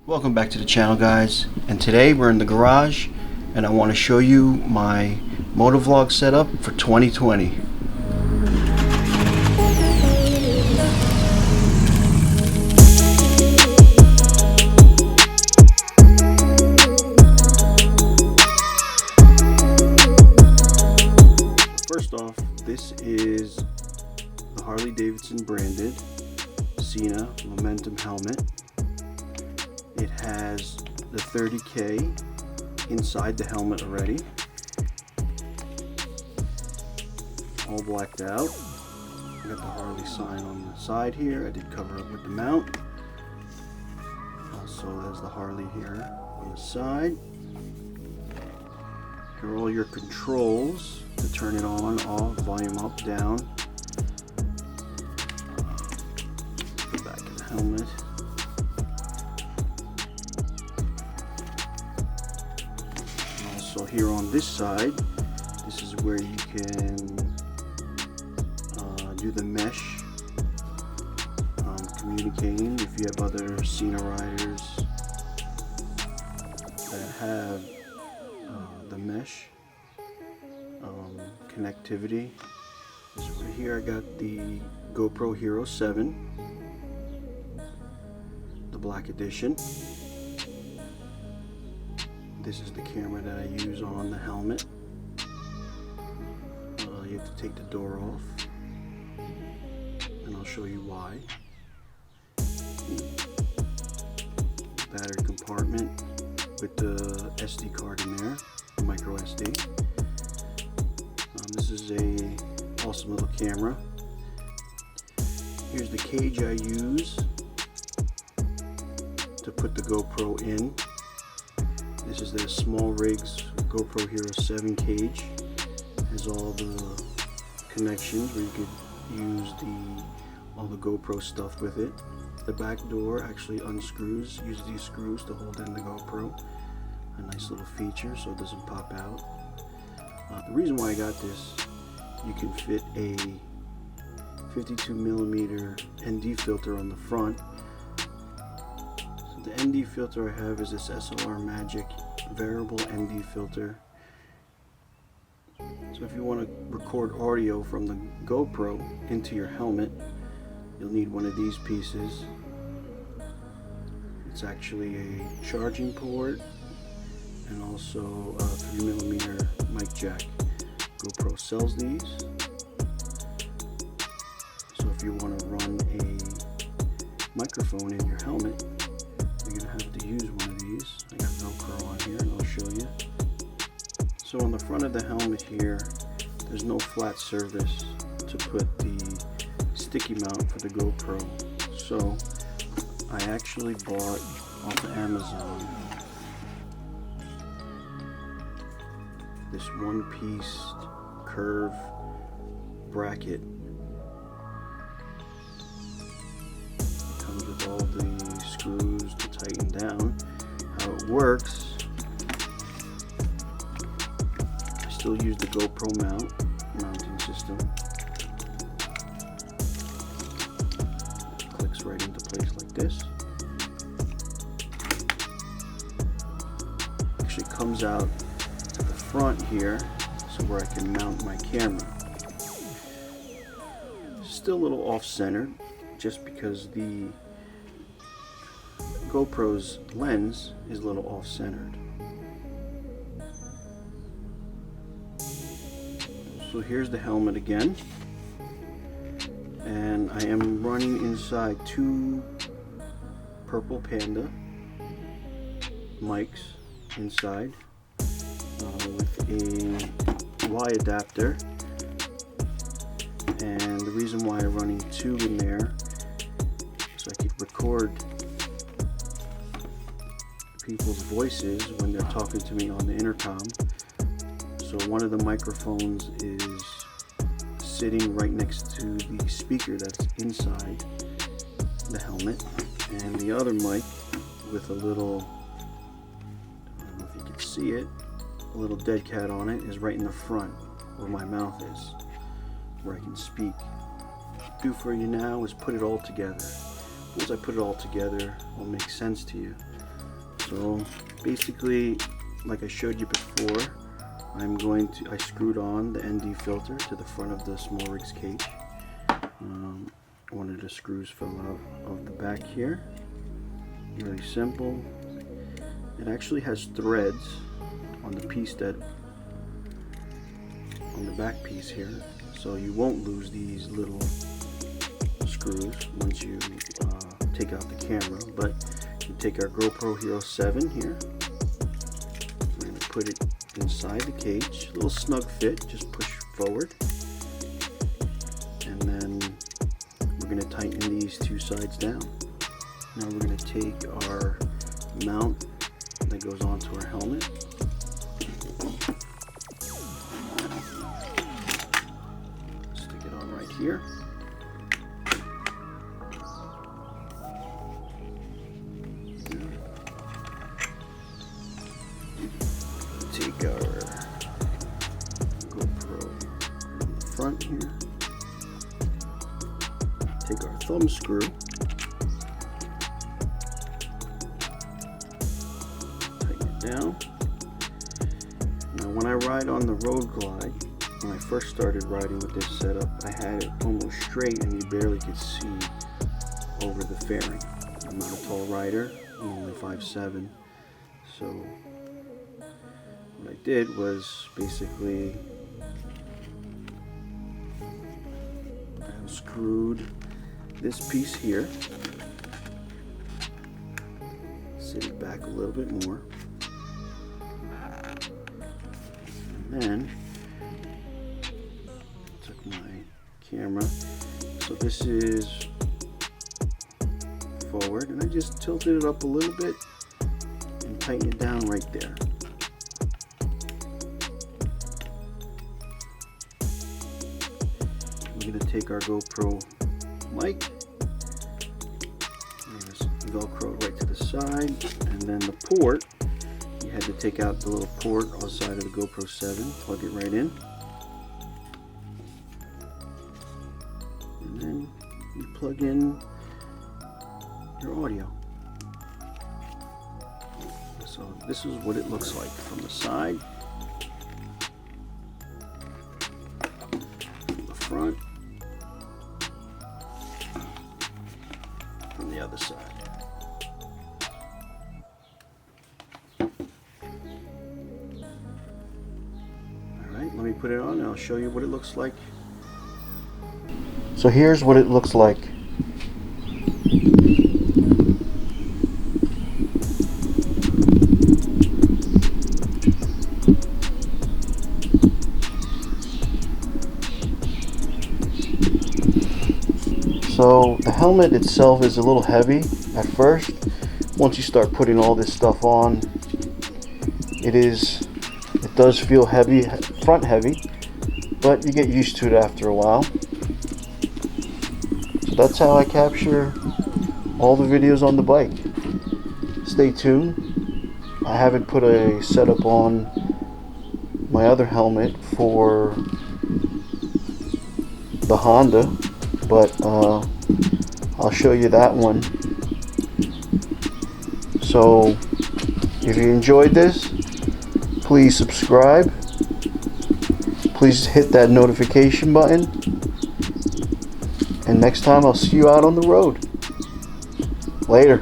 Welcome back to the channel, guys, and today we're in the garage and I want to show you my MotoVlog setup for 2020. First off, this is the Harley Davidson branded Cena Momentum helmet. It has the 30K inside the helmet already, all blacked out. I got the Harley sign on the side here. I did cover it with the mount. Also, there's the Harley here on the side. Here are all your controls to turn it on, off, volume up, down. The back of the helmet. So here on this side, this is where you can do the mesh communicating if you have other Cena riders that have the mesh connectivity. So right here I got the GoPro Hero 7, the black edition. This is the camera that I use on the helmet. You have to take the door off, and I'll show you why. Battery compartment with the SD card in there, micro SD. This is a awesome little camera. Here's the cage I use to put the GoPro in. This is the Small Rigs GoPro Hero 7 cage. It has all the connections where you could use all the GoPro stuff with it. The back door actually unscrews. Use these screws to hold in the GoPro. A nice little feature so it doesn't pop out. The reason why I got this, you can fit a 52mm ND filter on the front. The ND filter I have is this SLR Magic variable ND filter. So if you want to record audio from the GoPro into your helmet, you'll need one of these pieces. It's actually a charging port and also a 3mm mic jack. GoPro sells these. So if you want to run a microphone in your helmet, you're going to have to use one of these. I got Velcro on here and I'll show you. So on the front of the helmet here, there's no flat surface to put the sticky mount for the GoPro. So I actually bought off of Amazon this one-piece curve bracket. It comes with all the screws to tighten down. How it works, I still use the GoPro mounting system. It clicks right into place like this. Actually comes out to the front here, so where I can mount my camera. Still a little off-centered, just because the GoPro's lens is a little off-centered. So here's the helmet again, and I am running inside two Purple Panda mics inside with a Y adapter. And the reason why I'm running two in there, so I could record people's voices when they're talking to me on the intercom. So one of the microphones is sitting right next to the speaker that's inside the helmet, and the other mic with a little, I don't know if you can see it, a little dead cat on it is right in the front where my mouth is, where I can speak. What I do for you now is put it all together. Once I put it all together, it will make sense to you. So basically, like I showed you before, I screwed on the ND filter to the front of the small rigs cage. One of the screws fell out of the back here. Really simple. It actually has threads on the piece on the back piece here, so you won't lose these little screws once you take out the camera. But you take our GoPro Hero 7 here, we're going to put it inside the cage, a little snug fit, just push forward, and then we're going to tighten these two sides down. Now we're going to take our mount that goes onto our helmet, stick it on right here. Take our GoPro in the front here, take our thumb screw, tighten it down. Now when I ride on the road glide, when I first started riding with this setup, I had it almost straight and you barely could see over the fairing. I'm not a tall rider, I'm only 5'7", so what I did was basically I unscrewed this piece here, sit it back a little bit more, and then took my camera, so this is forward, and I just tilted it up a little bit and tightened it down right there. We're going to take our GoPro mic and just Velcro it right to the side, and then the port, you had to take out the little port on the side of the GoPro 7, plug it right in, and then you plug in your audio. So this is what it looks like from the side, the front, from the other side. Alright, let me put it on and I'll show you what it looks like. So here's what it looks like. So the helmet itself is a little heavy at first. Once you start putting all this stuff on, it does feel heavy, front heavy, but you get used to it after a while. So that's how I capture all the videos on the bike. Stay tuned. I haven't put a setup on my other helmet for the Honda, but I'll show you that one. So if you enjoyed this, please subscribe. Please hit that notification button. And next time I'll see you out on the road. Later.